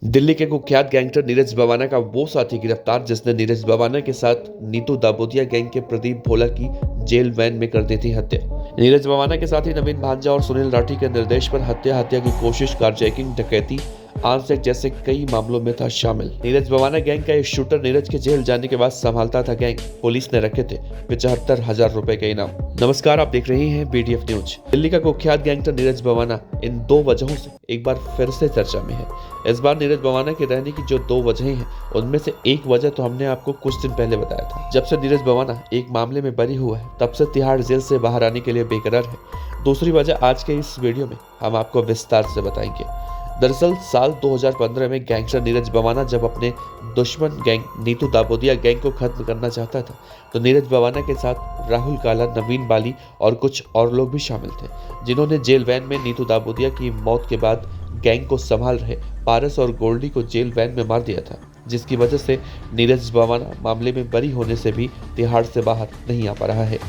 दिल्ली के कुख्यात गैंगस्टर नीरज बवाना का वो साथी गिरफ्तार जिसने नीरज बवाना के साथ नीतू दाबोदिया गैंग के प्रदीप भोला की जेल वैन में कर दी थी हत्या। नीरज बवाना के साथी नवीन भांजा और सुनील राठी के निर्देश पर हत्या की कोशिश, कारजैकिंग, डकैती, आर्म्स एक्ट जैसे कई मामलों में था शामिल। नीरज बवाना गैंग का एक शूटर नीरज के जेल जाने के बाद संभालता था गैंग। पुलिस ने रखे थे 75,000 रुपए के इनाम। नमस्कार, आप देख रहे हैं BDF न्यूज। दिल्ली का कुख्यात गैंगस्टर नीरज बवाना इन दो वजहों से एक बार फिर से चर्चा में है। इस बार नीरज बवाना के रहने की जो दो वजहें हैं, उनमें से एक वजह तो हमने आपको कुछ दिन पहले बताया था। जब से नीरज बवाना एक मामले में बरी हुआ है, तब से तिहाड़ जेल से बाहर आने के लिए बेकरार है। दूसरी वजह आज के इस वीडियो में हम आपको विस्तार से बताएंगे। दरअसल साल 2015 में गैंगस्टर नीरज बवाना जब अपने दुश्मन गैंग नीतू दाबोदिया गैंग को खत्म करना चाहता था, तो नीरज बवाना के साथ राहुल काला, नवीन बाली और कुछ और लोग भी शामिल थे, जिन्होंने जेल वैन में नीतू दाबोदिया की मौत के बाद गैंग को संभाल रहे पारस और गोल्डी को जेल वैन में मार दिया था, जिसकी वजह से नीरज बवाना मामले में बरी होने से भी तिहाड़ से बाहर नहीं आ पा रहा है।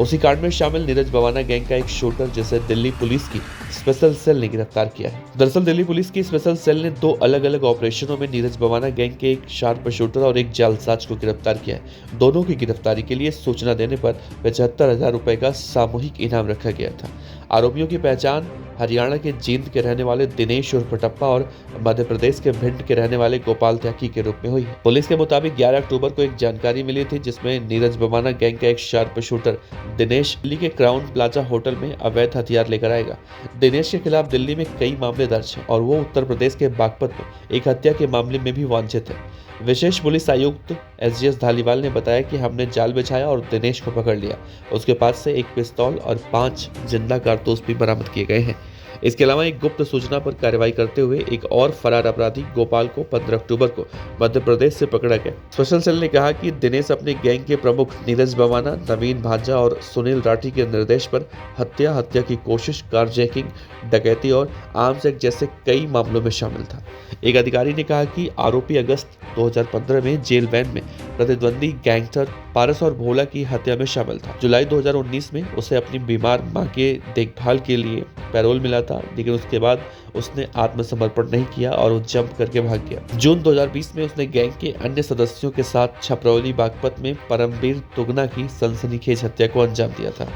उसी कांड में शामिल नीरज बवाना गैंग का एक शूटर जिसे दिल्ली पुलिस की स्पेशल सेल ने गिरफ्तार किया है। दरअसल दिल्ली पुलिस की स्पेशल सेल ने दो अलग अलग ऑपरेशनों में नीरज बवाना गैंग के एक शार्प शूटर और एक जालसाज को गिरफ्तार किया है। दोनों की गिरफ्तारी के लिए सूचना देने पर 75,000 रुपए का सामूहिक इनाम रखा गया था। आरोपियों की पहचान हरियाणा के जींद के रहने वाले दिनेश उर्फ टप्पा और मध्य प्रदेश के भिंड के रहने वाले गोपाल त्यागी के रूप में हुई है। पुलिस के मुताबिक 11 अक्टूबर को एक जानकारी मिली थी, जिसमें नीरज बवाना गैंग का एक शार्प शूटर दिनेश दिल्ली के क्राउन प्लाजा होटल में अवैध हथियार लेकर आएगा। दिनेश के खिलाफ दिल्ली में कई मामले दर्ज हैं और वो उत्तर प्रदेश के बागपत में एक हत्या के मामले में भी वांछित है। विशेष पुलिस आयुक्त SGS धालीवाल ने बताया कि हमने जाल बिछाया और दिनेश को पकड़ लिया। उसके पास से एक पिस्तौल और 5 जिंदा कारतूस भी बरामद किए गए हैं। इसके अलावा एक गुप्त सूचना पर कार्रवाई करते हुए एक और फरार अपराधी गोपाल को 15 अक्टूबर को मध्य प्रदेश से पकड़ा गया। स्पेशल सेल ने कहा कि दिनेश अपने गैंग के प्रमुख नीरज बवाना, नवीन भांजा और सुनील राठी के निर्देश पर हत्या की कोशिश, कारजैकिंग, डकैती और आर्म्स एक्ट जैसे कई मामलों में शामिल था। एक अधिकारी ने कहा कि आरोपी अगस्त 2015 में जेल वैन में प्रतिद्वंदी गैंगस्टर पारस और भोला की हत्या में शामिल था। जुलाई 2019 में उसे अपनी बीमार मां के देखभाल के लिए पैरोल मिला था, लेकिन उसके बाद उसने आत्मसमर्पण नहीं किया और वो जंप करके भाग गया। जून 2020 में उसने गैंग के अन्य सदस्यों के साथ छपरौली बागपत में परमवीर तुगना की सनसनीखेज हत्या को अंजाम दिया था।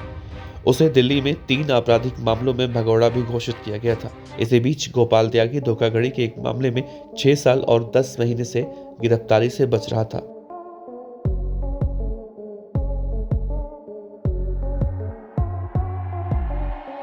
उसे दिल्ली में 3 आपराधिक मामलों में भगौड़ा भी घोषित किया गया था। इसी बीच गोपाल त्यागी धोखाधड़ी के एक मामले में 6 साल और 10 महीने से गिरफ्तारी से बच रहा था।